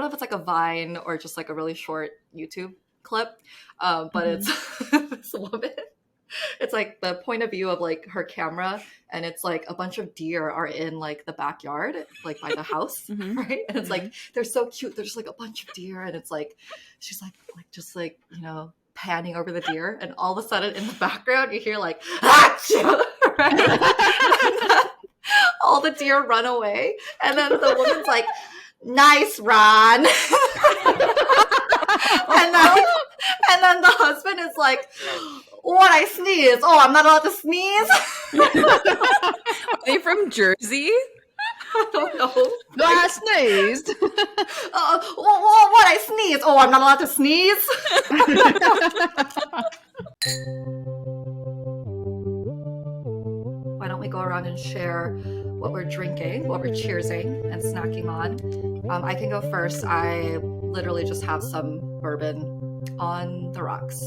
don't know if it's like a Vine or just like a really short YouTube clip, but it's this woman. It's like the point of view of like her camera, and it's like a bunch of deer are in like the backyard, like by the house, right? And it's like they're so cute. There's like a bunch of deer, and it's like she's like just like panning over the deer, and all of a sudden in the background you hear like achoo, right? All the deer run away, and then the woman's like, "Nice, Ron." and then the husband is like, "What, I sneeze? Oh, I'm not allowed to sneeze?" Are they from Jersey? I don't know. I sneezed. What, I sneeze? Oh, I'm not allowed to sneeze? Why don't we go around and share what we're drinking, what we're cheersing and snacking on? I can go first. I literally just have some bourbon on the rocks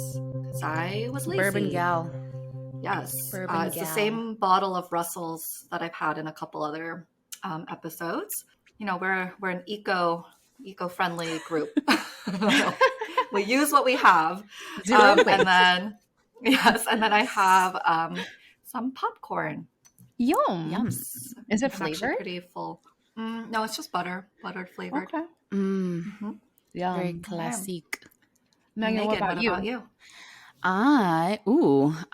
because I was lazy. Bourbon gal. Yes. Bourbon it's gal. the same bottle of Russell's that I've had in a couple other episodes. We're an eco-friendly group. We use what we have. And then I have some popcorn. Yum. Yums. Is it It's actually flavored? pretty full. No, it's just buttered flavored. Okay. Yum. Very classic. Megan, what about you? I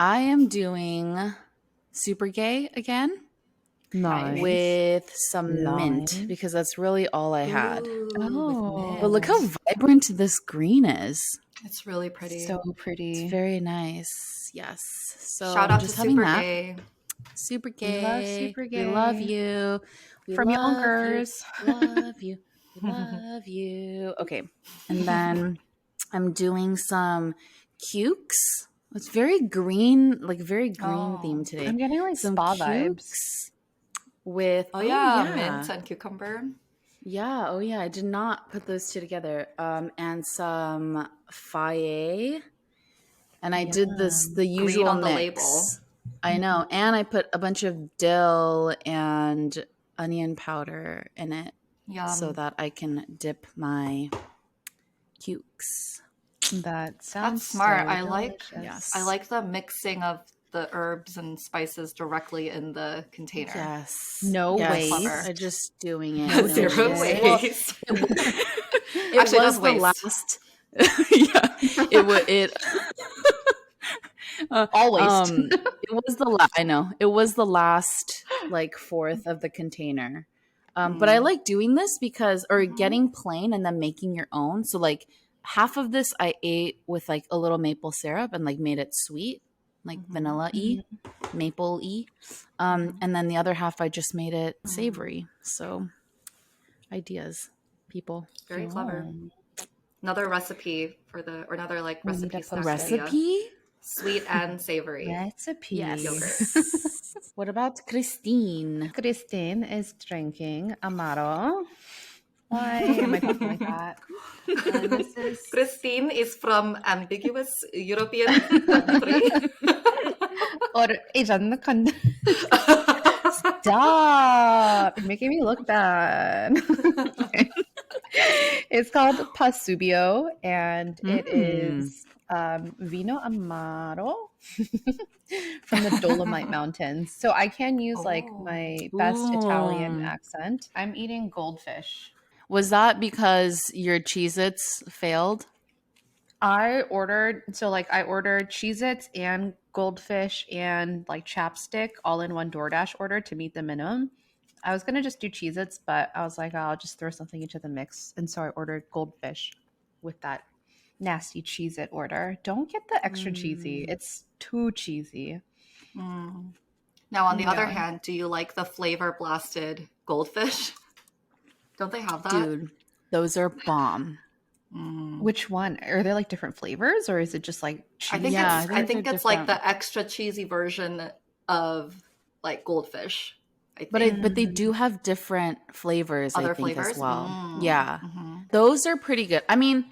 am doing Super Gay again. Nice. With some mint, because that's really all I had. Oh. But look how vibrant this green is. It's really pretty. So pretty. It's very nice. Yes. So Shout out just to having Super that. Gay. Super We Gay. love Super Gay. We love you. We From love Yonkers. You. Love you. We love you. Okay. And then I'm doing some cukes. It's very green, like very green theme today. I'm getting like Some spa cukes vibes. with Mint and cucumber. Yeah, oh yeah, I did not put those two together. And some faye. And I did the usual on the mix. label. I know. And I put a bunch of dill and onion powder in it so that I can dip my cukes. That sounds That's smart. so I like delicious. I like the mixing of the herbs and spices directly in the container. Yes. No waste. Clever. I'm just doing it. No Zero waste. waste. It Actually, was it the does waste. last. Yeah, it All waste. it was the I know it was the last like fourth of the container. But I like doing this because getting plain and then making your own. So like half of this I ate with like a little maple syrup and like made it sweet, like vanilla-y, maple-y. And then the other half I just made it savory. So ideas, people. Very clever. Another recipe another like We need recipe to snack post idea. Recipe? Sweet and savory. Recipe. Yes. Yogurt. What about Christine? Christine is drinking Amaro. Why am I talking like that? This is Christine is from ambiguous European country. or Asian country. Stop! You're making me look bad. It's called Pasubio, and it is Vino Amaro from the Dolomite Mountains. So I can use like my best Italian accent. I'm eating goldfish. Was that because your Cheez-Its failed? I ordered Cheez-Its and goldfish and like chapstick all in one DoorDash order to meet the minimum. I was going to just do Cheez-Its, but I was like, I'll just throw something into the mix. And so I ordered goldfish with that nasty Cheez-It order. Don't get the extra cheesy. It's too cheesy. Now, on the other hand, do you like the flavor blasted goldfish? Don't they have that? Dude, those are bomb. Which one? Are there like different flavors or is it just like cheese? I think they're it's like different. the extra cheesy version of like goldfish. But they do have different flavors, Other I think, flavors? as well. Yeah. Those are pretty good. I mean,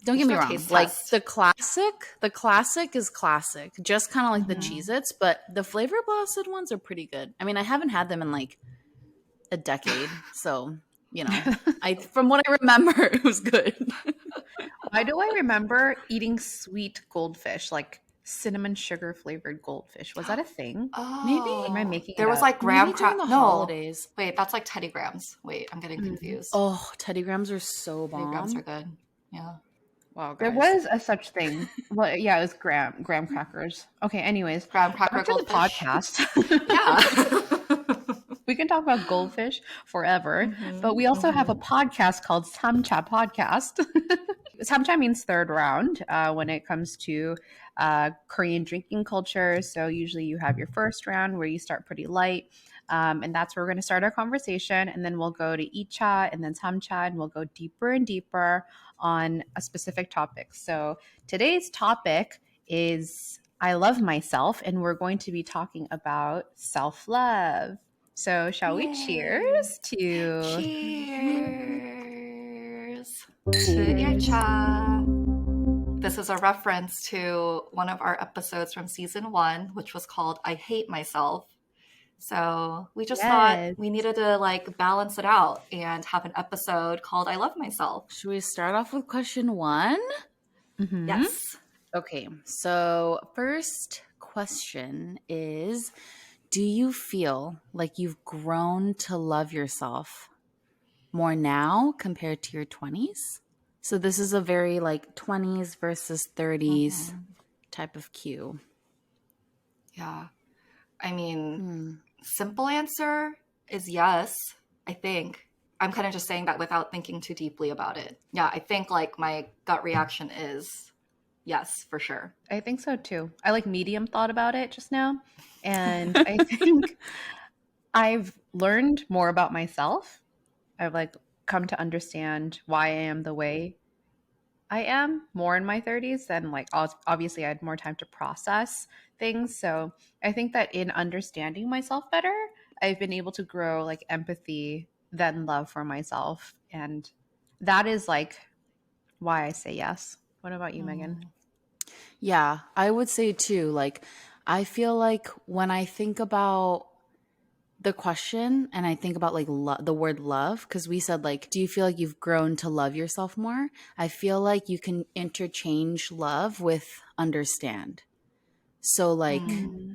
don't get me wrong. taste Like test. the classic is classic. Just kind of like the Cheez-Its, but the flavor blasted ones are pretty good. I mean, I haven't had them in like a decade. So from what I remember, it was good. Why do I remember eating sweet goldfish, like cinnamon sugar flavored goldfish? Was that a thing? Maybe Or am I making There it was up? like maybe during the No. holidays. Wait, that's like Teddy Grahams. Wait, I'm getting confused. Oh, Teddy Grahams are so Teddy Grahams are bomb. good. Yeah. Wow, There guys. was a such thing. Well, yeah, it was graham crackers. Okay, anyways, Graham cracker back to the goldfish. podcast. Yeah. We can talk about goldfish forever, Mhm, but we also have a mhm. podcast called Samcha Podcast. Samcha means third round when it comes to Korean drinking culture. So usually you have your first round where you start pretty light. And that's where we're going to start our conversation. And then we'll go to icha and then samcha, and we'll go deeper and deeper on a specific topic. So today's topic is I love myself, and we're going to be talking about self love. So, shall we Yay. cheers to Cheers to cheers? Ilcha. This is a reference to one of our episodes from season 1, which was called I Hate Myself. So we just thought Yes. we needed to like balance it out and have an episode called I Love Myself. Should we start off with question 1? Mhm. Yes. Okay, so first question is, do you feel like you've grown to love yourself more now compared to your 20s? So this is a very like 20s versus 30s type of cue. Yeah. I mean, simple answer is yes, I think. I'm kind of just saying that without thinking too deeply about it. Yeah, I think like my gut reaction is yes, for sure. I think so too. I like medium thought about it just now. And I think I've learned more about myself. I've like come to understand why I am the way I am more in my 30s than like obviously I had more time to process things. So I think that in understanding myself better, I've been able to grow like empathy then love for myself. And that is like why I say yes. What about you, Megan? Yeah, I would say too, like, I feel like when I think about the question and I think about like the word love, because we said, like, do you feel like you've grown to love yourself more? I feel like you can interchange love with understand. So, like,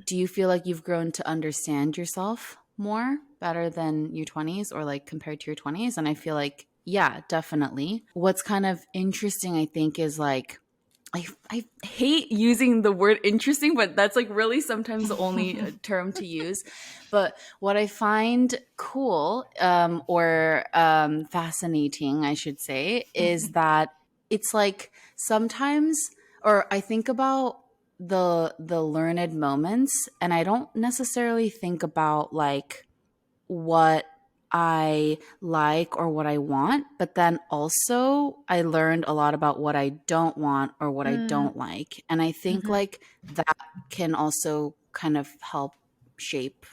do you feel like you've grown to understand yourself more better than your 20s or like compared to your 20s? And I feel like, yeah, definitely. What's kind of interesting, I think, is like, I hate using the word interesting, but that's like really sometimes the only term to use. But what I find cool or fascinating, I should say, is that it's like sometimes, or I think about the learned moments, and I don't necessarily think about like what I like or what I want, but then also I learned a lot about what I don't want or what I don't like. And I think like that can also kind of help shape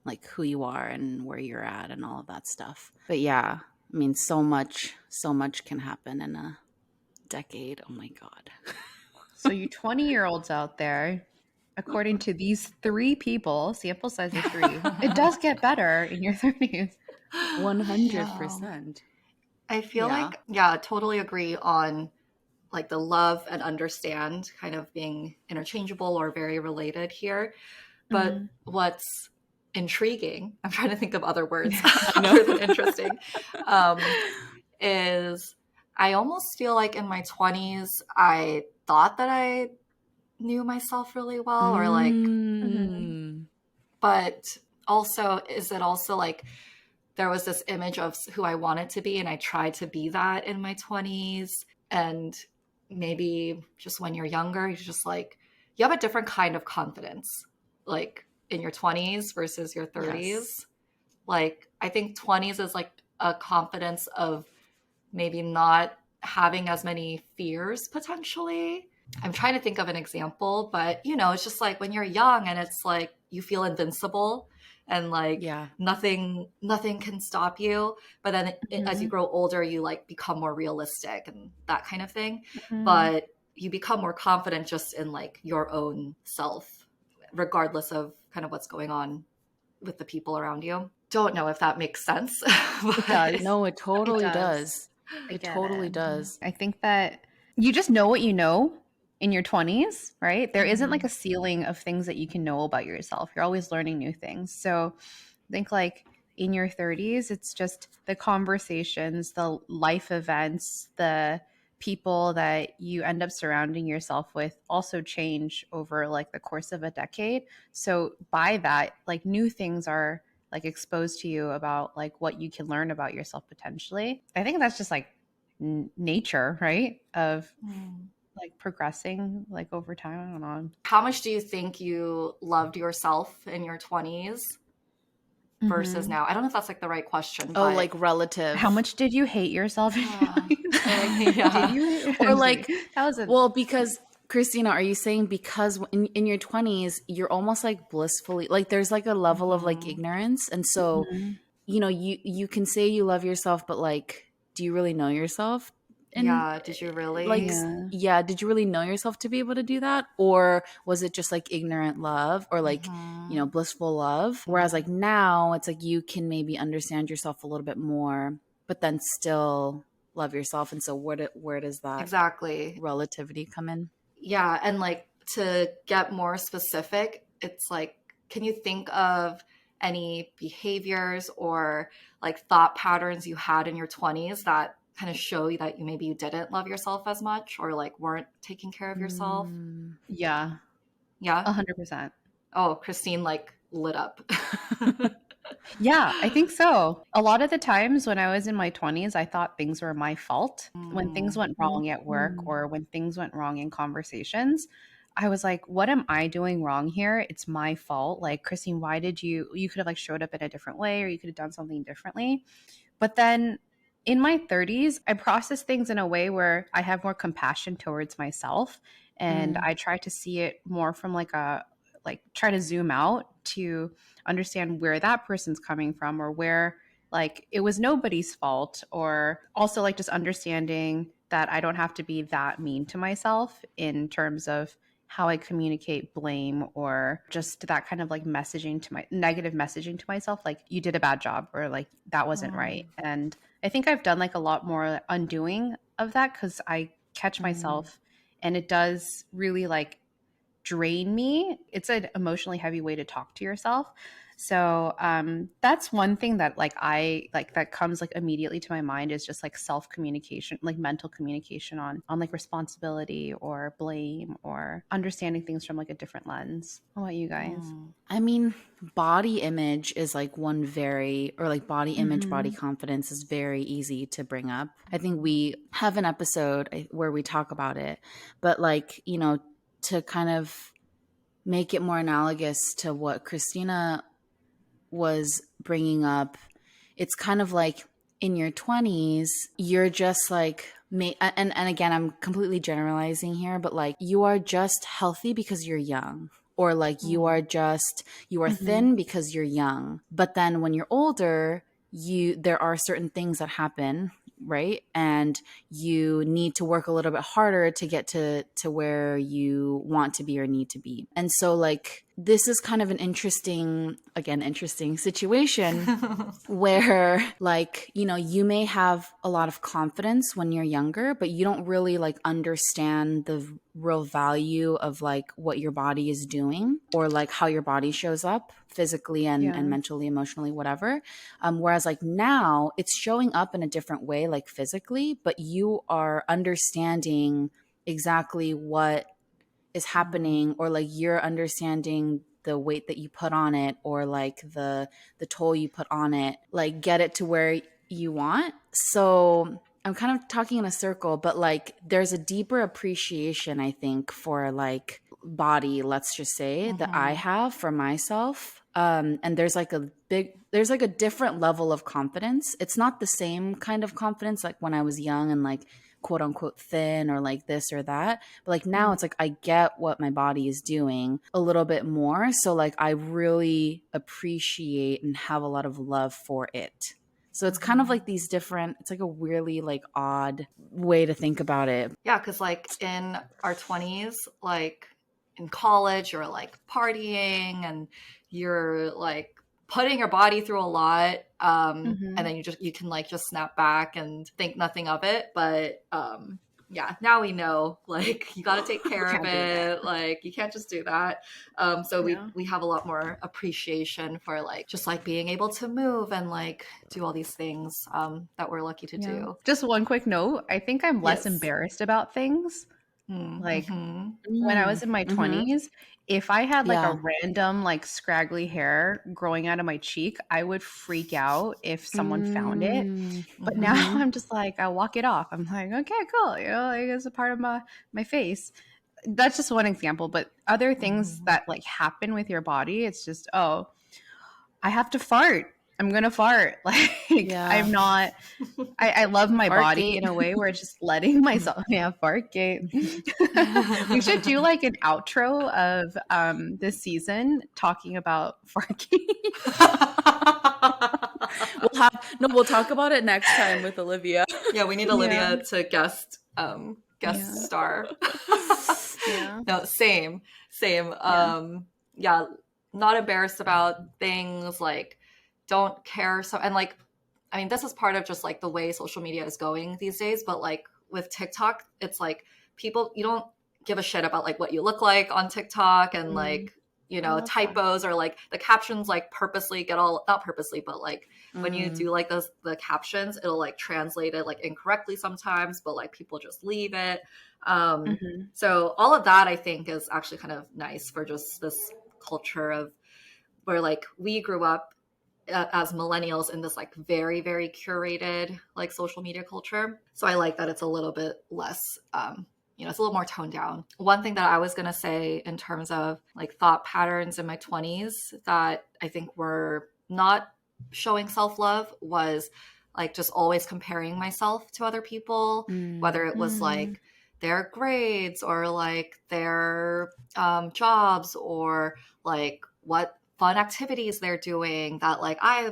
like who you are and where you're at and all of that stuff. But yeah, I mean so much can happen in a decade. Oh my god. So you 20-year-olds out there, according to these 3 people, sample size of 3, it does get better in your 30s. 100%. I feel Yeah. like, yeah, totally agree on like the love and understand kind of being interchangeable or very related here. But what's intriguing, I'm trying to think of other words other than interesting, is I almost feel like in my 20s, I thought that I knew myself really well, or like, but also, is it also like there was this image of who I wanted to be, and I tried to be that in my 20s. And maybe just when you're younger, you're just like, you have a different kind of confidence, like in your 20s versus your 30s. Yes. Like, I think 20s is like a confidence of maybe not having as many fears potentially. I'm trying to think of an example, but it's just like when you're young and it's like you feel invincible and like Yeah. nothing can stop you. But then as you grow older, you like become more realistic and that kind of thing. But you become more confident just in like your own self, regardless of kind of what's going on with the people around you. don't know if that makes sense. It does. No, it It totally does. does. I It get totally it. does. I think that you just know what you know in your 20s, right? There isn't like Mhm. a ceiling of things that you can know about yourself. You're always learning new things. So I think like in your 30s, it's just the conversations, the life events, the people that you end up surrounding yourself with also change over like the course of a decade. So by that, like new things are like exposed to you about like what you can learn about yourself potentially. I think that's just like nature, right? Of Mm. like progressing like over time. I don't know. How much do you think you loved yourself in your 20s versus Mhm. now? I don't know if that's like the right question, Oh, but like How relative. much did you hate yourself in your yeah. 20s? Or like, did Yeah. you? Or I'm just kidding. like, That was a well, because Christina, are you saying because in your 20s, you're almost like blissfully, like there's like a level of like Mhm. ignorance. And so, Mhm. you can say you love yourself, but like, do you really know yourself? And Yeah, did you really? like, Yeah. yeah, did you really know yourself to be able to do that? Or was it just like ignorant love or like, Mhm. blissful love? Whereas like now it's like you can maybe understand yourself a little bit more, but then still love yourself. And so where does that Exactly. relativity come in? Yeah, and like to get more specific, it's like, can you think of any behaviors or like thought patterns you had in your 20s that kind of show you that you didn't love yourself as much or like weren't taking care of yourself? Mm. Yeah. Yeah. 100%. Oh, Christine like lit up. Yeah, I think so. A lot of the times when I was in my 20s, I thought things were my fault. When things Mm, went wrong at work Mm. or when things went wrong in conversations, I was like, what am I doing wrong here? It's my fault. Like, Christine, why did you could have like showed up in a different way or you could have done something differently. But then in my 30s, I process things in a way where I have more compassion towards myself and Mm. I try to see it more from like a like try to zoom out to understand where that person's coming from or where like it was nobody's fault or also like just understanding that I don't have to be that mean to myself in terms of how I communicate blame or just that kind of like messaging to my negative messaging to myself, like you did a bad job or like that wasn't mm, right. And I think I've done like a lot more undoing of that because I catch Mm. myself and it does really like drain me. It's an emotionally heavy way to talk to yourself. So that's one thing that like I like that comes like immediately to my mind is just like self communication, like mental communication on like responsibility or blame or understanding things from like a different lens. How about you guys? mm. I mean, body image is like or like body image, body Mm-hmm. confidence is very easy to bring up. I think we have an episode where we talk about it, but like, to kind of make it more analogous to what Christina was bringing up, it's kind of like in your 20s, you're just like, and again, I'm completely generalizing here, but like you are just healthy because you're young. Or like Mm. you are Mm-hmm. thin because you're young. But then when you're older, there are certain things that happen, right? And you need to work a little bit harder to get to where you want to be or need to be. And so like this is kind of an interesting situation where like you may have a lot of confidence when you're younger, but you don't really like understand the real value of like what your body is doing or like how your body shows up physically and Yeah. mentally, emotionally, whatever. Whereas like now it's showing up in a different way, like physically, but you are understanding exactly what is Mm. happening, or like you're understanding the weight that you put on it, or like the toll you put on it, like get it to where you want. So I'm kind of talking in a circle, but like there's a deeper appreciation, I think, for like body, let's just say, that I Mhm. have for myself. And there's like a different level of confidence. It's not the same kind of confidence like when I was young and like quote unquote thin or like this or that. But like now Mm. it's like I get what my body is doing a little bit more. So like I really appreciate and have a lot of love for it. So it's kind of Mhm. like it's like a weirdly like odd way to think about it. Yeah, because like in our 20s, like in college, you're like partying and you're like putting your body through a lot, and then you can like just snap back and think nothing of it. But yeah, now we know, like, you got to take care of it. Like, you can't just do that. So we have a lot more appreciation for like just like being able to move and like do all these things that we're lucky to do. Just one quick note. I think I'm less embarrassed about things. Like when I was in my 20s, if I had like a random like scraggly hair growing out of my cheek, I would freak out if someone found it. But now I'm just like, I walk it off. I'm like, okay, cool. You know, like it's a part of my face. That's just one example. But other things that like happen with your body, it's just, oh, I have to fart. I'm gonna fart. Like I'm not. I love my Fart body gate. in a way where it's just letting myself. Yeah, fart gate. We should do like an outro of this season talking about fart gate. We'll talk about it next time with Olivia. Yeah, we need Olivia to guest star. No, same. Yeah, not embarrassed about things, like don't care. So, and like, I mean, this is part of just like the way social media is going these days, but like with TikTok, it's like people, you don't give a shit about like what you look like on TikTok, and like, you know, typos or like the captions like purposely get all, not purposely, but like when you do like the captions, it'll like translate it like incorrectly sometimes, but like people just leave it. So all of that I think is actually kind of nice for just this culture of where like we grew up as millennials in this like very, very curated like social media culture. So I like that it's a little bit less, you know, it's a little more toned down. One thing that I was going to say in terms of like thought patterns in my 20s that I think were not showing self-love was like just always comparing myself to other people, whether it was like their grades or like their jobs or like what fun activities they're doing that like I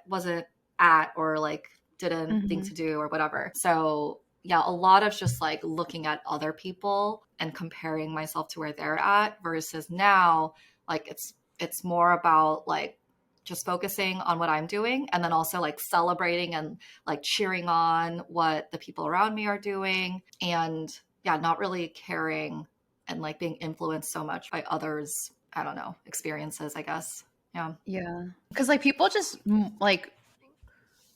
wasn't at, or like didn't think to do or whatever. So yeah, a lot of just like looking at other people and comparing myself to where they're at, versus now like it's more about like just focusing on what I'm doing, and then also like celebrating and like cheering on what the people around me are doing, and yeah, not really caring and like being influenced so much by others, I don't know, experiences, I guess. Yeah. Because like people just like,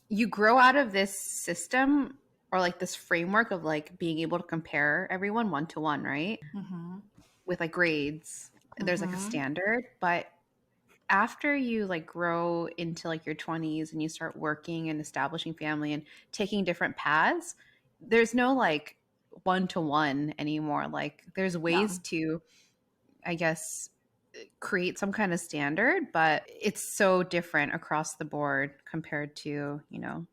you grow out of this system or like this framework of like being able to compare everyone one to one, right? With like grades, there's like a standard. But after you like grow into like your 20s and you start working and establishing family and taking different paths, there's no like one to one anymore. Like there's ways to, I guess, create some kind of standard, but it's so different across the board compared to, you know,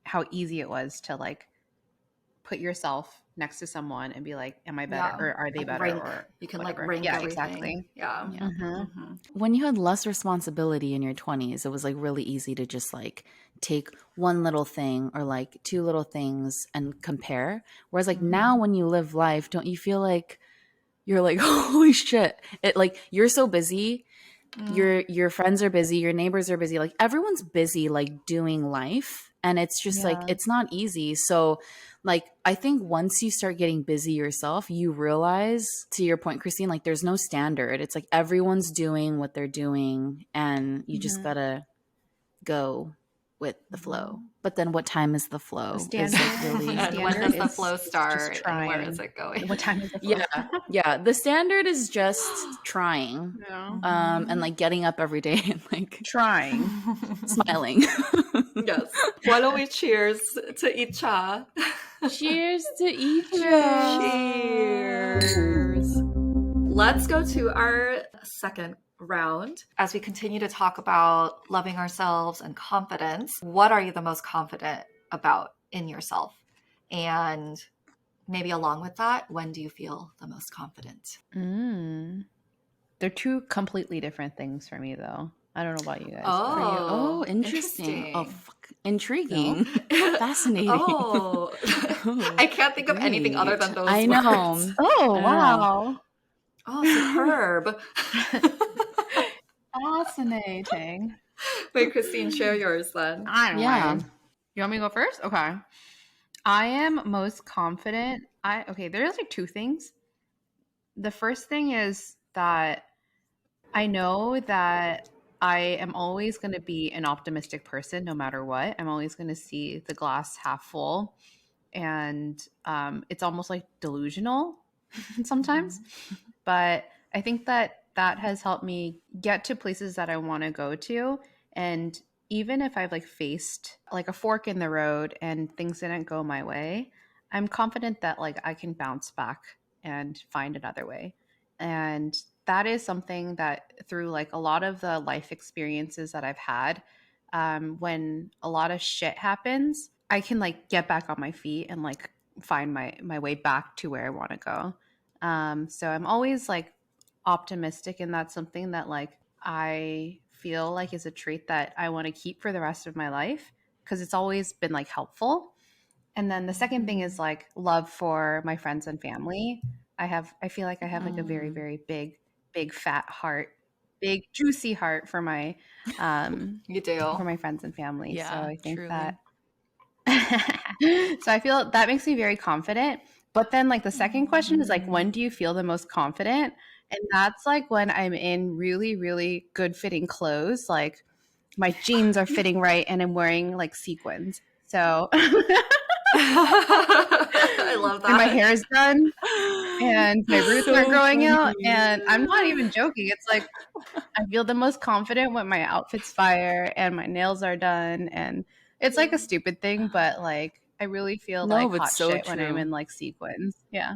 how easy it was to like put yourself next to someone and be like, am I better or are they like better? rank. Or you can whatever. like rank everything. Exactly. When you had less responsibility in your 20s, it was like really easy to just like take one little thing or like two little things and compare. Whereas like now when you live life, don't you feel like you're like, holy shit, it like you're so busy, your friends are busy, your neighbors are busy, like everyone's busy like doing life, and it's just like it's not easy. So like I think once you start getting busy yourself, you realize, to your point, Christine, like there's no standard. It's like everyone's doing what they're doing, and you just gotta go with the flow. But then what time is the flow? The standard, and when does the flow start and where is it going? What time is the flow? Yeah, the standard is just trying, and like getting up every day and like trying, smiling. Yes. Why don't we cheers to icha? Cheers to icha. Cheers. Let's go to our second round. As we continue to talk about loving ourselves and confidence, what are you the most confident about in yourself? And maybe along with that, when do you feel the most confident? They're two completely different things for me, though. I don't know about you guys. Oh, interesting. Oh, fuck. Intriguing. No? Fascinating. I can't think of anything other than those I know. words. Oh, wow. Oh, superb. Fascinating. Wait, Christine, share yours then. I don't Yeah. know. You want me to go first? Okay. I am most confident. There's like two things. The first thing is that I know that I am always going to be an optimistic person no matter what. I'm always going to see the glass half full. And it's almost like delusional sometimes. But I think that that has helped me get to places that I want to go to. And even if I've like faced like a fork in the road and things didn't go my way, I'm confident that like I can bounce back and find another way. And that is something that through like a lot of the life experiences that I've had, when a lot of shit happens, I can like get back on my feet and like find my way back to where I want to go. So I'm always like optimistic, and that's something that like I feel like is a trait that I want to keep for the rest of my life because it's always been like helpful. And then the second thing is like love for my friends and family. I feel like I have like a very, very big fat heart, big juicy heart for my You do. friends and family. So Yeah, I think truly. that so I feel that makes me very confident. But then like the second question is like when do you feel the most confident? And that's like when I'm in really, really good fitting clothes. Like my jeans are fitting right and I'm wearing like sequins. So I love that. and my hair is done and my roots So are growing out. funny. And I'm not even joking. It's like I feel the most confident when my outfit's fire and my nails are done. And it's like a stupid thing, but like I really feel No, like but hot so shit when I'm true. in like sequins. Yeah.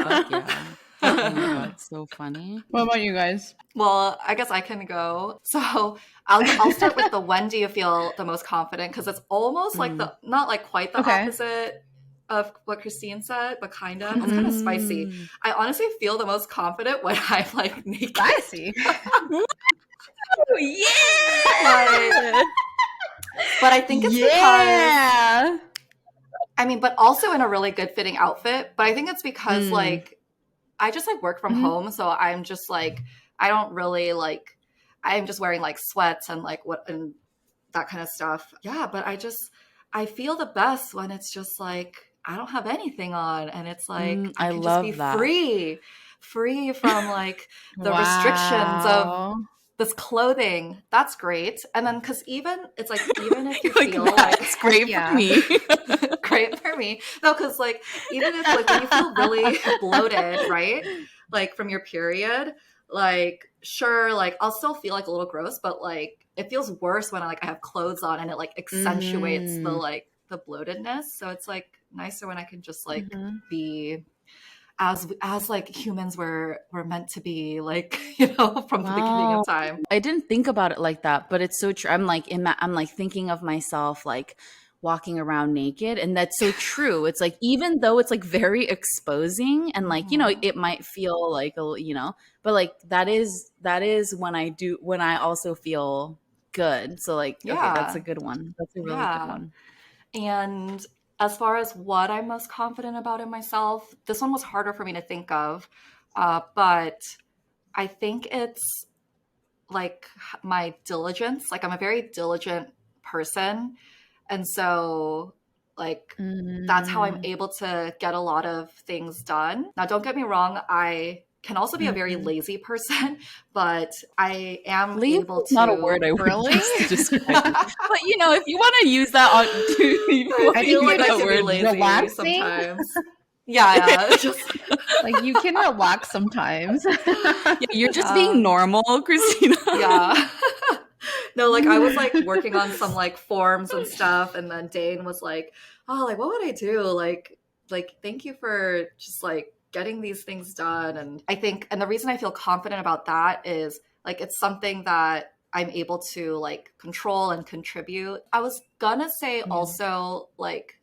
Fuck yeah. Oh my god, so funny. What about you guys? Well, I guess I can go. So I'll start with the when do you feel the most confident? Because it's almost like the not like quite the Okay. opposite of what Christine said, but kind of. It's Mhm. kind of spicy. I honestly feel the most confident when I'm like naked. Spicy. Oh yeah. But I think it's because I mean, but also in a really good fitting outfit. But I think it's because like I just like work from home, so I'm just like I don't really like I'm just wearing like sweats and like what and that kind of stuff. Yeah, but I feel the best when it's just like I don't have anything on and it's like I I can just be love that. free from like the restrictions of this clothing. That's great. And then because even it's like even if you Like feel like that's great Yeah. for me. great for me. No, because like even if like when you feel really bloated, right? Like from your period, like sure, like I'll still feel like a little gross, but like it feels worse when I have clothes on and it like accentuates the like the bloatedness. So it's like nicer when I can just like be as like humans were meant to be, like from the beginning of time. I didn't think about it like that, but it's so true. I'm like I'm like thinking of myself like walking around naked, and that's so true. It's like even though it's like very exposing and like it might feel like but like that is when I also feel good. So like okay, that's Yeah. a good one. That's a really good Yeah. one. And as far as what I'm most confident about in myself, this one was harder for me to think of. But I think it's like my diligence. Like I'm a very diligent person. And so like that's how I'm able to get a lot of things done. Now, don't get me wrong. I can also be a very lazy person, but I am Lazy able is to. not a word I would Really? use to describe it. But if you want to use that on, I feel like I can be lazy relaxing. sometimes. Yeah, just Like you can relax sometimes. yeah, you're just being normal, Christina. Yeah. No, like I was like working on some like forms and stuff, and then Dane was like, "Oh, like what would I do? Like thank you for just like getting these things done." And I think, and the reason I feel confident about that is like it's something that I'm able to like control and contribute. I was gonna say also like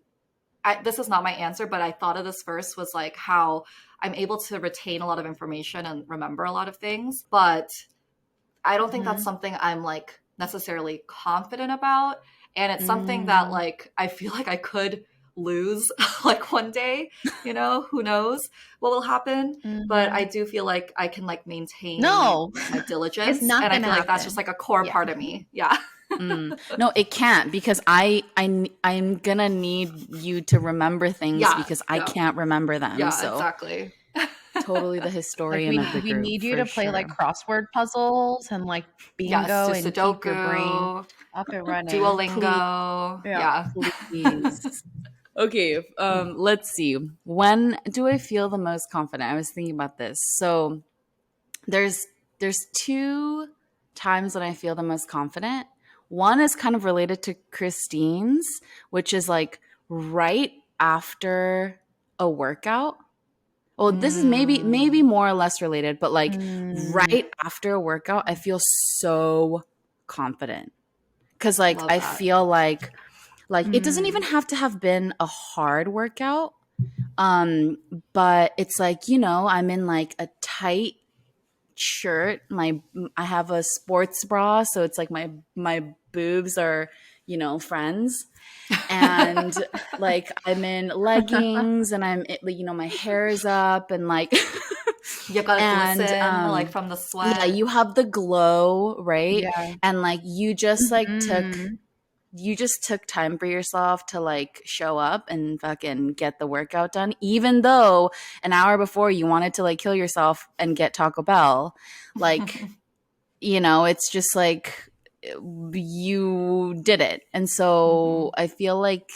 this is not my answer, but I thought of this first was like how I'm able to retain a lot of information and remember a lot of things, but I don't think that's something I'm like necessarily confident about. And it's something that like I feel like I could lose like one day, you know, who knows what will happen. But I do feel like I can like maintain No, my diligence. it's not And I gonna feel like that's happen. just like a core Yeah. part of me. Yeah. No, it can't because I'm gonna need you to remember things Yeah. because I Yeah. can't remember them. Yeah, So exactly. totally the Like historian of the we group need you for to play like sure. crossword puzzles and like Yes, bingo to and keep your brain Sudoku, up and running. Please, Duolingo. Yeah. Yeah. please. Okay, let's see. When do I feel the most confident? I was thinking about this. So there's two times when I feel the most confident. One is kind of related to Christine's, which is like right after a workout. Well, this is maybe more or less related, but like Mm, right after a workout, I feel so confident. Cause like Love I that. feel like it doesn't even have to have been a hard workout. But it's like, you know, I'm in like a tight shirt. I have a sports bra, so it's like my boobs are, you know, friends. And like I'm in leggings and you know, my hair is up and like You've got to and glisten like from the yeah, sweat. you have the glow, right? yeah. And like Mhm. you just took time for yourself to like show up and fucking get the workout done, even though an hour before you wanted to like kill yourself and get Taco Bell. Like, you know, it's just like you did it. And so I feel like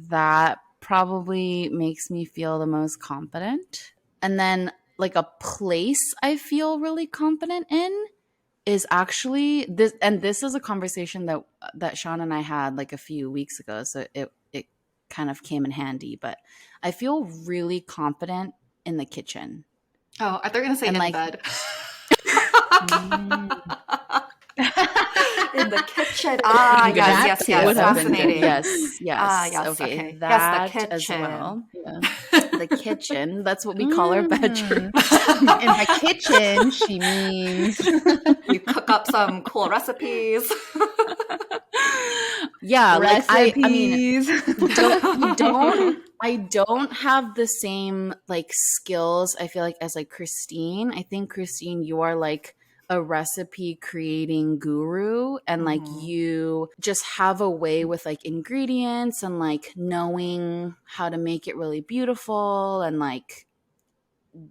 that probably makes me feel the most confident. And then like a place I feel really confident in is actually this, and this is a conversation that Sean and I had like a few weeks ago, so it kind of came in handy. But I feel really confident in the kitchen, Oh, I thought you were going to say and in like bed. Mm. In the kitchen. Ah, yes, good That yes, would yes. too. have been good. Fascinating. Yes, Ah, yes. yes. Okay, Okay. Yes, the that as kitchen. well. Yeah. The kitchen. That's what we call our bedroom. And by kitchen, she means You cook up some cool recipes. Yeah, like I mean, recipes. I don't have the same like skills I feel like as like Christine. I think Christine, you are like a recipe creating guru, and like Mhm. you just have a way with like ingredients and like knowing how to make it really beautiful, and like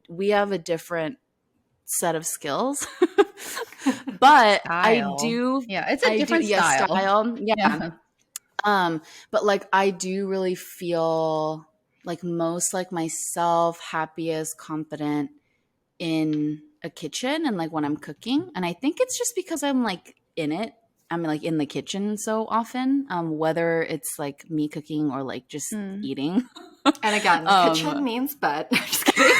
we have a different set of skills. But Style. Yeah, it's a I do different yeah, style. style. Yeah. Yeah. But like I do really feel like most like myself, happiest, confident in a kitchen and like when I'm cooking. And I think it's just because I'm like in it. I'm like in the kitchen so often, whether it's like me cooking or like just Mm. eating. And again, kitchen um, means bed. Just kidding.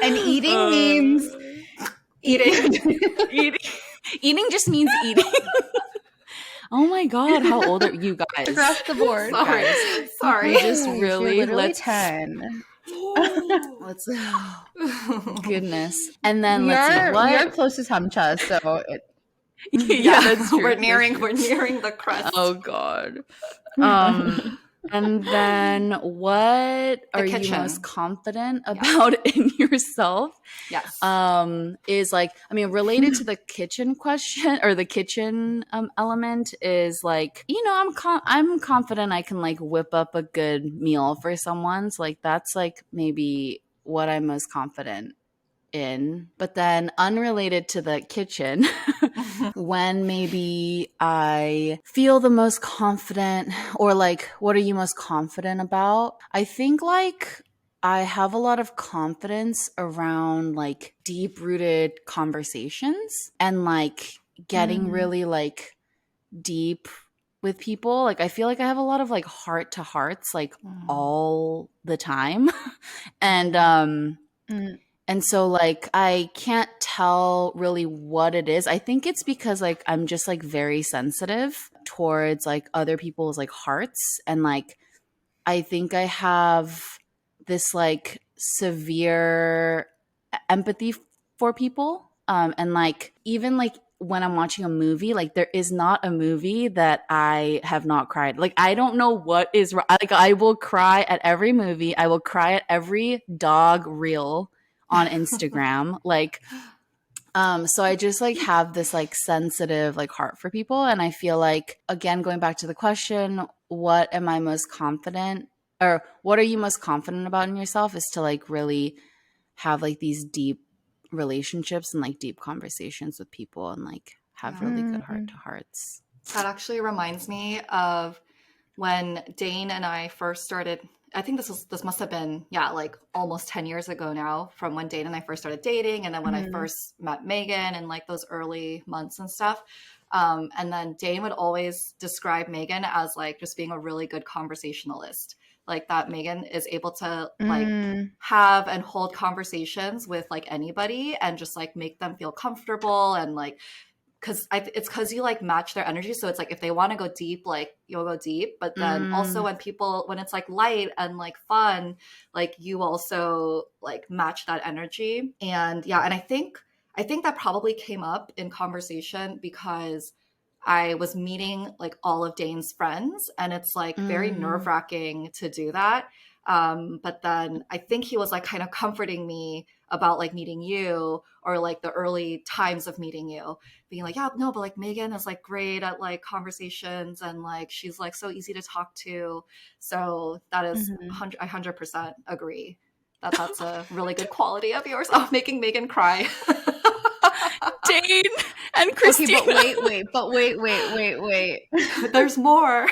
And eating means Eating. eating, eating just means eating. Oh my god, how old are you guys? across the board. Sorry. Guys, Sorry. we just You're really literally 10. let's goodness. And then let's see We are what. close to samcha, so Yeah, that's true. We're That's nearing true. we're nearing the crest. Oh god. Um and then what The are you most kitchen. confident Yeah. about in yourself? Yes. Is like, I mean, related to the kitchen question or the kitchen element is like, you know, I'm confident I can like whip up a good meal for someone. So like that's like maybe what I'm most confident in. But then unrelated to the kitchen, when maybe I feel the most confident, or like what are you most confident about? I think like I have a lot of confidence around like deep rooted conversations and like getting really like deep with people. Like I feel like I have a lot of like heart to hearts like all the time. And Mm. and so like I can't tell really what it is. I think it's because like I'm just like very sensitive towards like other people's like hearts, and like I think I have this like severe empathy for people. And like even like when I'm watching a movie, like there is not a movie that I have not cried. Like I don't know what is like I will cry at every movie. I will cry at every dog reel on Instagram. Like so I just like have this like sensitive like heart for people, and I feel like, again, going back to the question, what am I most confident, or what are you most confident about in yourself, is to like really have like these deep relationships and like deep conversations with people and like have Yeah. really good heart to hearts. That actually reminds me of when Dane and I first started. I think this must have been, yeah, like almost 10 years ago now, from when Dane and I first started dating, and then when I first met Megan and like those early months and stuff. And then Dane would always describe Megan as like just being a really good conversationalist. Like that Megan is able to like have and hold conversations with like anybody and just like make them feel comfortable, and like it's because you like match their energy. So it's like if they want to go deep, like you'll go deep, but then also when it's like light and like fun, like you also like match that energy. And yeah, and I think that probably came up in conversation because I was meeting like all of Dane's friends, and it's like very nerve-wracking to do that. But then I think he was like kind of comforting me about like meeting you, or like the early times of meeting you, being like, yeah, no, but like Megan is like great at like conversations, and like she's like so easy to talk to. So that is 100% agree that that's a really good quality of yours. Oh, making Megan cry. Dane and Christina. Okay, but wait. There's more.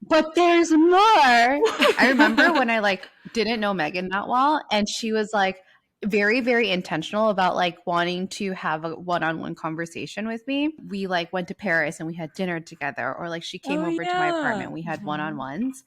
But there's more. I remember when I like didn't know Megan that well, and she was like very, very intentional about like wanting to have a one-on-one conversation with me. We like went to Paris and we had dinner together, or like she came over to my apartment, we had one-on-ones.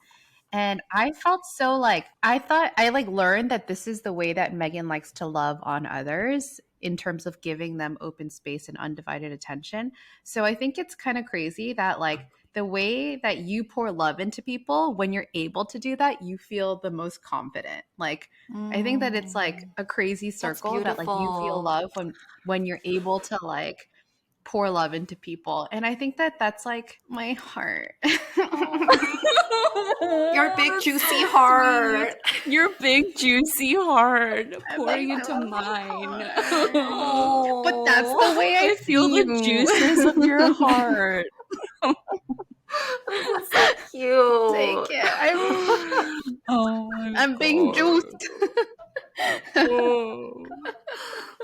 And I felt so like, I thought I like learned that this is the way that Megan likes to love on others, in terms of giving them open space and undivided attention. So I think it's kind of crazy that like the way that you pour love into people, when you're able to do that, you feel the most confident. Like I think that it's like a crazy circle that like you feel love when you're able to like pour love into people. And I think that that's like my heart. Your big juicy heart. Your big juicy heart pouring into mine. Oh. But that's the way I feel the juices of your heart. This is so cute. Take it. I'm being juiced.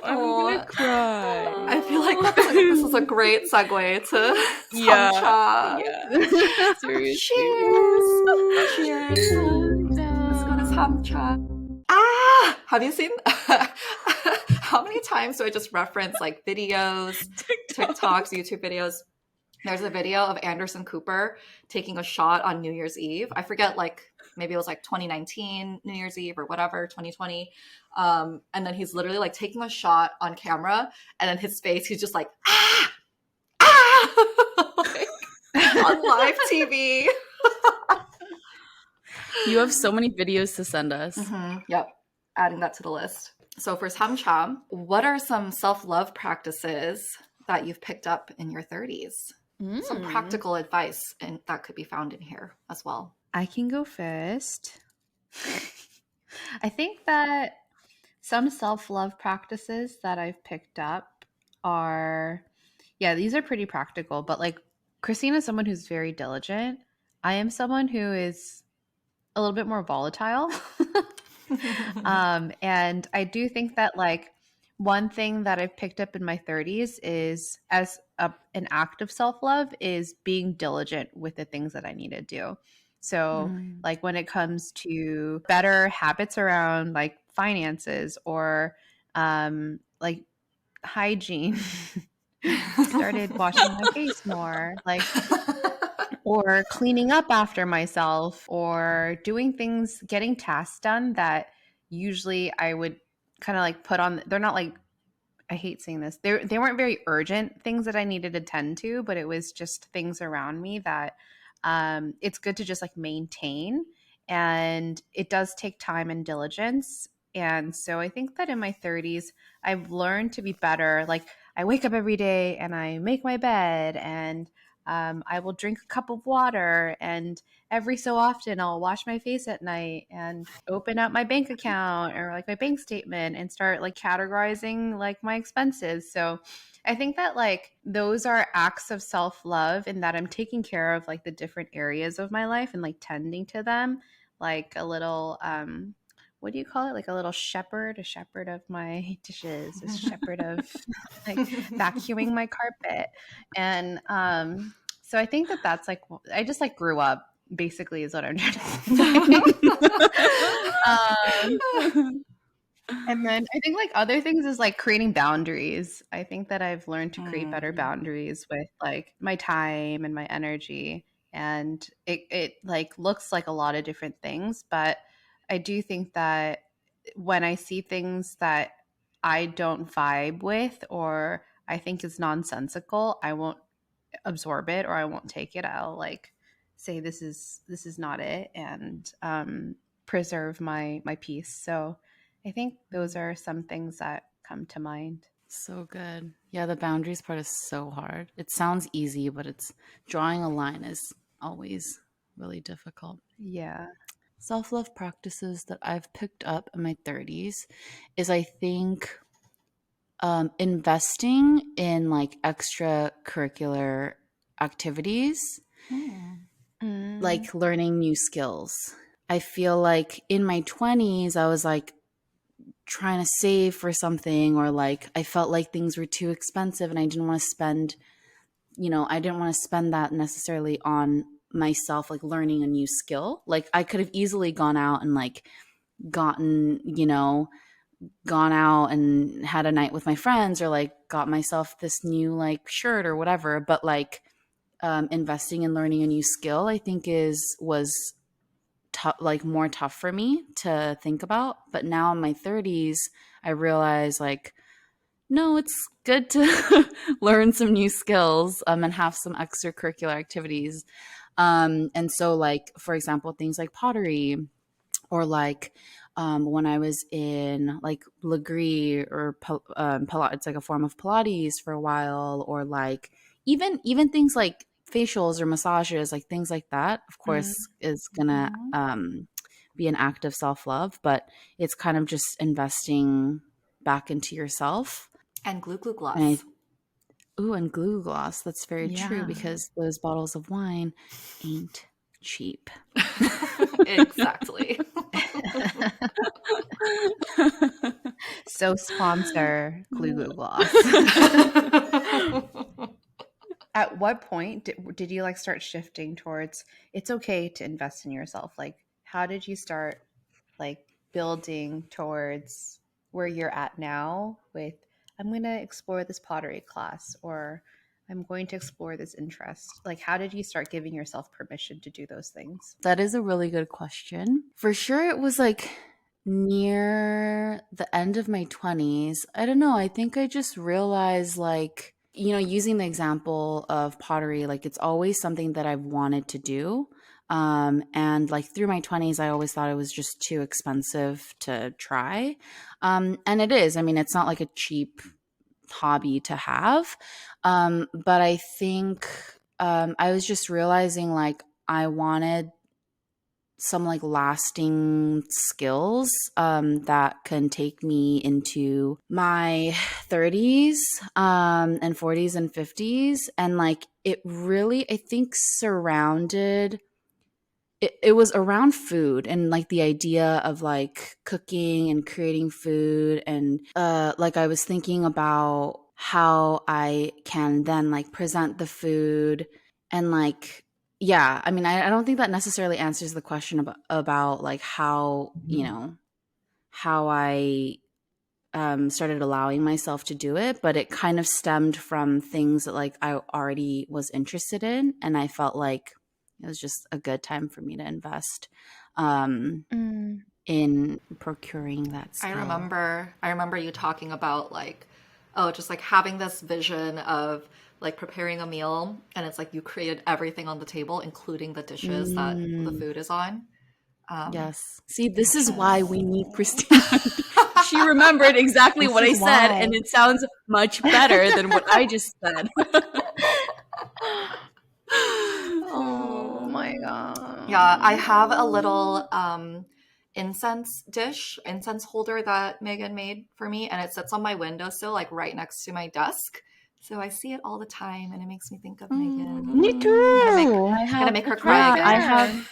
I'm gonna cry. I feel like this is a great segue to samcha. Yeah. Seriously. Cheers. Let's go to samcha. Ah! Have you seen? How many times do I just reference like videos, TikToks, YouTube videos? There's a video of Anderson Cooper taking a shot on New Year's Eve. I forget, like maybe it was like 2019 New Year's Eve or whatever, 2020. And then he's literally like taking a shot on camera, and then his face, he's just like, like, on live TV. You have so many videos to send us. Yep. Adding that to the list. So for samcha, what are some self-love practices that you've picked up in your 30s? Some practical advice and that could be found in here as well. I can go first. I think that some self-love practices that I've picked up are, these are pretty practical, but like Christina's someone who's very diligent. I am someone who is a little bit more volatile. And I do think that like one thing that I've picked up in my 30s is as an act of self-love is being diligent with the things that I need to do. So like when it comes to better habits around like finances or like hygiene, started washing my face more, like or cleaning up after myself, or doing things, getting tasks done that usually I would kind of like put on. They're not like, I hate saying this. They weren't very urgent things that I needed to tend to, but it was just things around me that it's good to just like maintain. And it does take time and diligence. And so I think that in my 30s, I've learned to be better. Like I wake up every day and I make my bed, and I will drink a cup of water, and every so often I'll wash my face at night and open up my bank account or like my bank statement and start like categorizing like my expenses. So I think that like those are acts of self-love, in that I'm taking care of like the different areas of my life and like tending to them, like a little what do you call it? Like a shepherd of my dishes, a shepherd of like vacuuming my carpet. And so I think that that's like, I just like grew up basically is what I'm trying to say. And then I think like other things is like creating boundaries. I think that I've learned to create better boundaries with like my time and my energy. And it like looks like a lot of different things, but I do think that when I see things that I don't vibe with or I think is nonsensical, I won't absorb it or I won't take it. I'll like say this is not it, and preserve my peace. So I think those are some things that come to mind. So good. Yeah, the boundaries part is so hard. It sounds easy, but it's drawing a line is always really difficult. Yeah. Self-love practices that I've picked up in my 30s is I think investing in like extracurricular activities, like learning new skills. I feel like in my 20s, I was like trying to save for something, or like I felt like things were too expensive and I didn't want to spend, I didn't want to spend that necessarily on myself, like learning a new skill. Like I could have easily gone out and like gotten, gone out and had a night with my friends, or like got myself this new like shirt or whatever. But like investing in learning a new skill, I think was like more tough for me to think about. But now in my 30s, I realize like, no, it's good to learn some new skills and have some extracurricular activities. And so like, for example, things like pottery, or like when I was in like Legree or it's like a form of Pilates for a while, or like even things like facials or massages, like things like that, of course, is gonna be an act of self-love, but it's kind of just investing back into yourself. And glue gloss. And and glue gloss. That's very true, Yeah. because those bottles of wine ain't cheap. Exactly. So sponsor Glue Gloss. At what point did you like start shifting towards it's okay to invest in yourself? Like how did you start like building towards where you're at now with I'm going to explore this pottery class, or I'm going to explore this interest? Like how did you start giving yourself permission to do those things? That is a really good question. For sure, it was like near the end of my 20s. I don't know. I think I just realized, like, using the example of pottery, like, it's always something that I've wanted to do. And like through my 20s, I always thought it was just too expensive to try. And it is. I mean, it's not like a cheap hobby to have. But I think I was just realizing like I wanted some like lasting skills that can take me into my 30s and 40s and 50s. And like it really, I think, it was around food and like the idea of like cooking and creating food. And like I was thinking about how I can then like present the food, and like, yeah, I mean, I don't think that necessarily answers the question about like how, how I started allowing myself to do it, but it kind of stemmed from things that like I already was interested in, and I felt like it was just a good time for me to invest in procuring that skill. I remember you talking about like, oh, just like having this vision of like preparing a meal, and it's like you created everything on the table, including the dishes that the food is on. Yes. See, this is why we need Christina. she remembered exactly This what I is said, why. and it sounds much better than what I just said. Oh my Yeah, I god. have a little incense holder that Megan made for me, and it sits on my windowsill, like right next to my desk. So I see it all the time, and it makes me think of Megan. Me Gonna make too. gonna make her It's cry right Yeah, I again. have. there.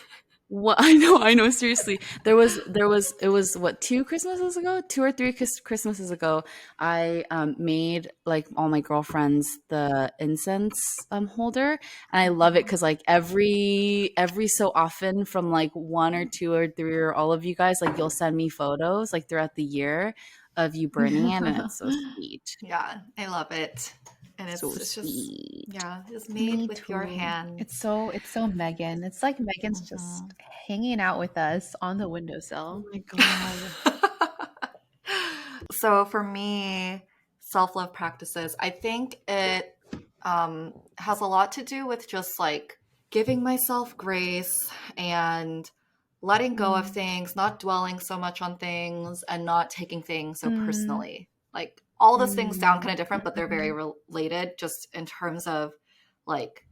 What I know, seriously. It was what, two Christmases ago, two or three Christmases ago. I made like all my girlfriends the incense holder, and I love it because like every so often from like one or two or three or all of you guys, like you'll send me photos like throughout the year of you burning it, and it's so sweet, Yeah, I love it, and so it's just sweet. yeah, it's made Me with your too. hands. It's so Megan. It's like Megan's just Mhm. hanging out with us on the Oh windowsill. my god. So for me, self-love practices, I think it has a lot to do with just like giving myself grace and letting go of Mm. things, not dwelling so much on things, and not taking things so Mm. personally. Like all those things sound Mm. kind of different, but they're very Mhm. related just in terms of like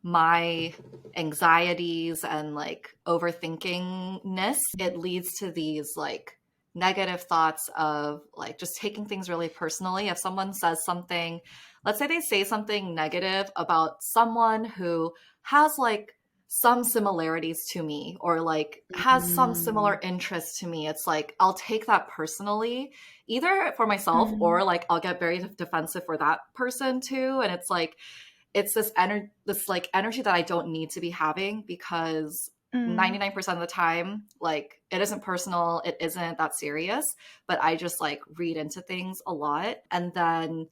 my anxieties and like overthinkingness. It leads to these like negative thoughts of like just taking things really personally. If someone says something, let's say they say something negative about someone who has like some similarities to me or like has some Mm. similar interests to me, it's like I'll take that personally, either for myself Mm. or like I'll get very defensive for that person too. And it's like it's this like energy that I don't need to be having because Mm. 99% of the time, like it isn't personal, it isn't that serious, but I just like read into things a lot. And then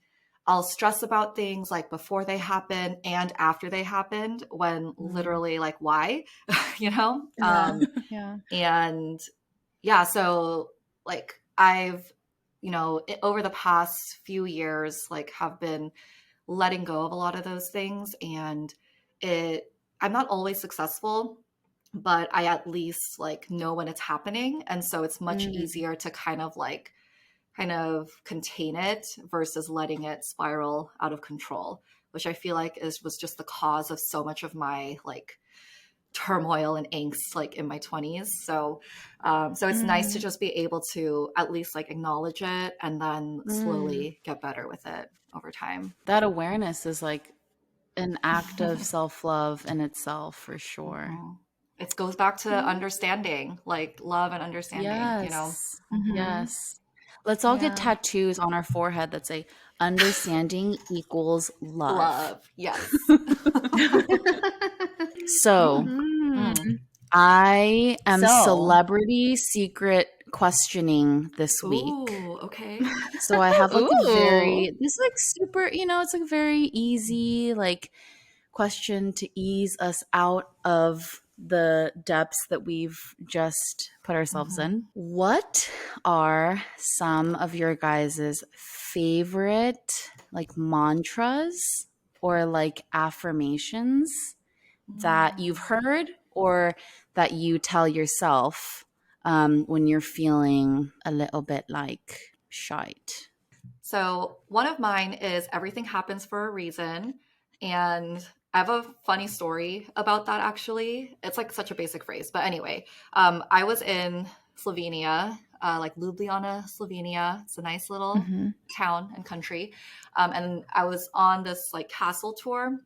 I'll stress about things like before they happen and after they happened when Mm. literally like why, you know? Yeah. Yeah. And yeah, so like I've, over the past few years, like have been letting go of a lot of those things, and it I'm not always successful, but I at least like know when it's happening, and so it's much Mm. easier to kind of contain it versus letting it spiral out of control, which I feel like was just the cause of so much of my like turmoil and angst like in my 20s. So it's nice to Mm. just be able to at least like acknowledge it and then Mm. slowly get better with it over time. That awareness is like an act of self-love in itself for sure. Mhm. It goes back to Mm. understanding, like love and understanding, you know? Yes. Mhm. Mhm. Yes. Let's all get Yeah. tattoos on our forehead that say understanding equals love. Love, yes. So, Mm, Mm. mm. I am So, celebrity secret questioning this week. Ooh, okay. So I have like a ooh. this like super, it's like very easy like question to ease us out of the depths that we've just put ourselves in. Mhm. What are some of your guys' favorite like mantras or like affirmations that you've Mm. heard or that you tell yourself when you're feeling a little bit like shite? So one of mine is everything happens for a reason. And I have a funny story about that actually. It's like such a basic phrase. But anyway, I was in Slovenia, like Ljubljana, Slovenia. It's a nice little Mhm. town and country. And I was on this like castle tour.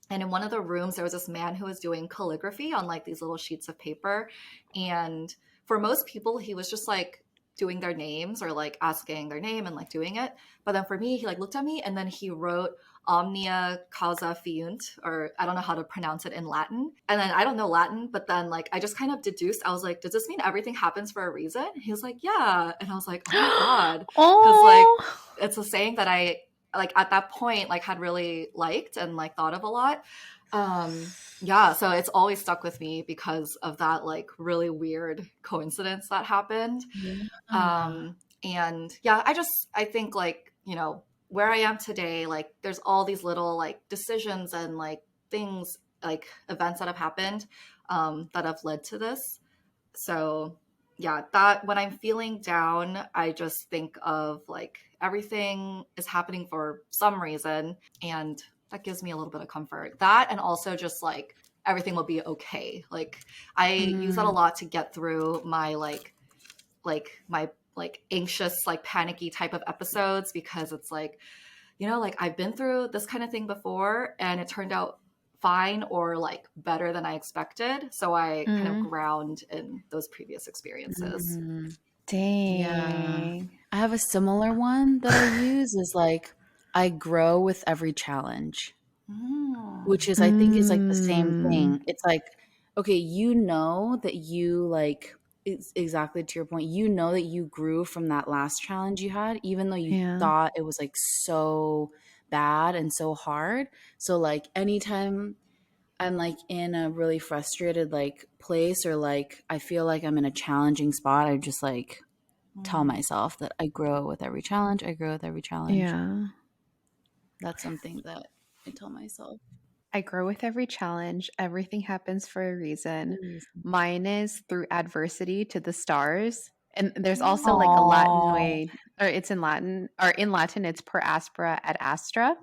And in one of the rooms, there was this man who was doing calligraphy on like these little sheets of paper. And for most people, he was just like doing their names or like asking their name and like doing it. But then for me, he like looked at me and then he wrote omnia causa fiunt, or I don't know how to pronounce it in Latin. And then I don't know Latin, but then like I just kind of deduced, I was like, does this mean everything happens for a reason? He was like, yeah. And I was like, oh my God. Cause like Oh. it's a saying that I like at that point like had really liked and like thought of a lot. Yeah, so it's always stuck with me because of that like really weird coincidence that happened. Yeah. And yeah, I think like, where I am today, like there's all these little like decisions and like things, like events that have happened that have led to this. So yeah, that when I'm feeling down, I just think of like everything is happening for some reason. And that gives me a little bit of comfort. That and also just like everything will be okay. Like I use that a lot to get through my my like anxious, like panicky type of episodes because it's like, you know, like I've been through this kind of thing before and it turned out fine or like better than I expected. So I kind of ground in those previous experiences. Yeah. Dang. I have a similar one that I use is like I grow with every challenge, which is I think is like the same thing. It's like, okay, you know that you like it's exactly to your point. You know that you grew from that last challenge you had, even though you Yeah. thought it was like so bad and so hard. So like anytime I'm like in a really frustrated like place or like I feel like I'm in a challenging spot, I just like tell myself that I grow with every challenge. I grow with every challenge. Yeah. That's something that I tell myself. I grow with every challenge. Everything happens for a reason. Please. Mine is through adversity to the stars. And there's also like a Latin Aw. way, or it's in Latin, or in Latin, it's per aspera ad astra.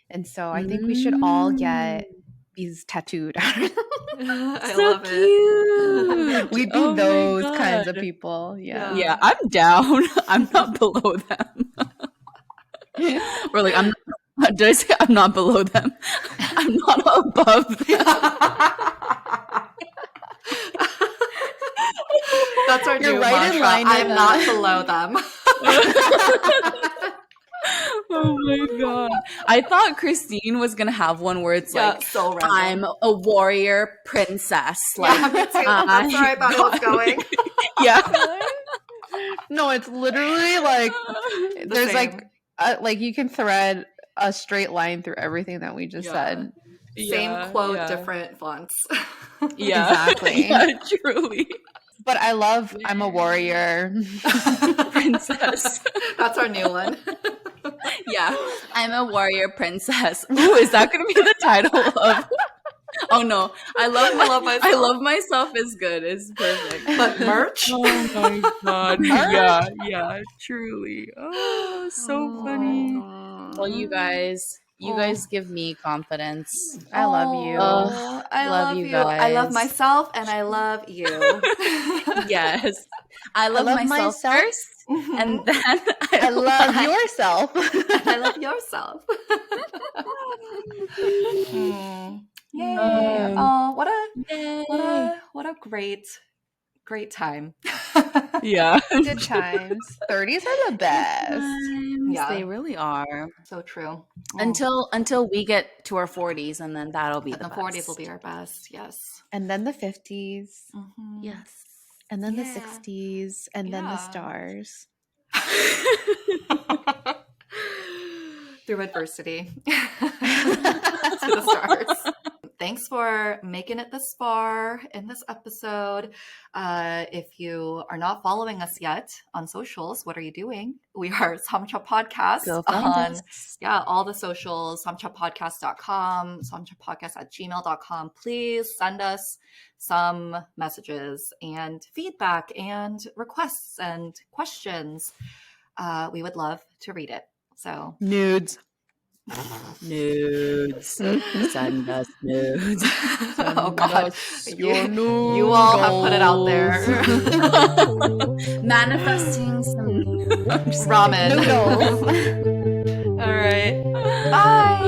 And so I think we should all get these tattooed. I So love it. cute. We'd be Oh my those God. kinds of people. Yeah. Yeah, I'm down. I'm not below them. Or like I'm not, did I say I'm not below them? I'm not above them. That's our You're new right in mantra. line I'm with not us. below them. Oh my God. I thought Christine was gonna have one where it's Yeah, like so random. I'm a warrior princess. Like Yeah, me too. That's where I thought it was going. Yeah. No, it's literally like there's same. like you can thread a straight line through everything that we just said. Same quote, different fonts. Yeah. Exactly. Yeah, truly. But I love I'm a warrior. Princess. That's our new one. Yeah. I'm a warrior princess. Ooh, is that gonna be the title of Oh no. I love myself. I love myself is good. It's perfect. But merch? Oh my God. Yeah, truly. Oh, so funny. Well, you guys give me confidence. I love you. I love you. guys. I love myself and I love you. Yes. I love myself first, and then I love yourself. I love yourself. Yay. Oh, what a great time. Yeah. Good times. 30s are the best. Yeah. They really are. So true. Until we get to our 40s, and then that'll be the 40s will be our best. Yes. And then the 50s. Yes. And then the 60s. And then the stars. Through adversity. To the stars. Thanks for making it this far in this episode. If you are not following us yet on socials, what are you doing? We are Samcha Podcast Go find us. all the socials, samchapodcast.com, samchapodcast@gmail.com. Please send us some messages and feedback and requests and questions. We would love to read it. So Nudes. Send us nudes. Oh God, Your nudes. you all have put it out there. Manifesting some Ramen. Noodles. All right. Bye.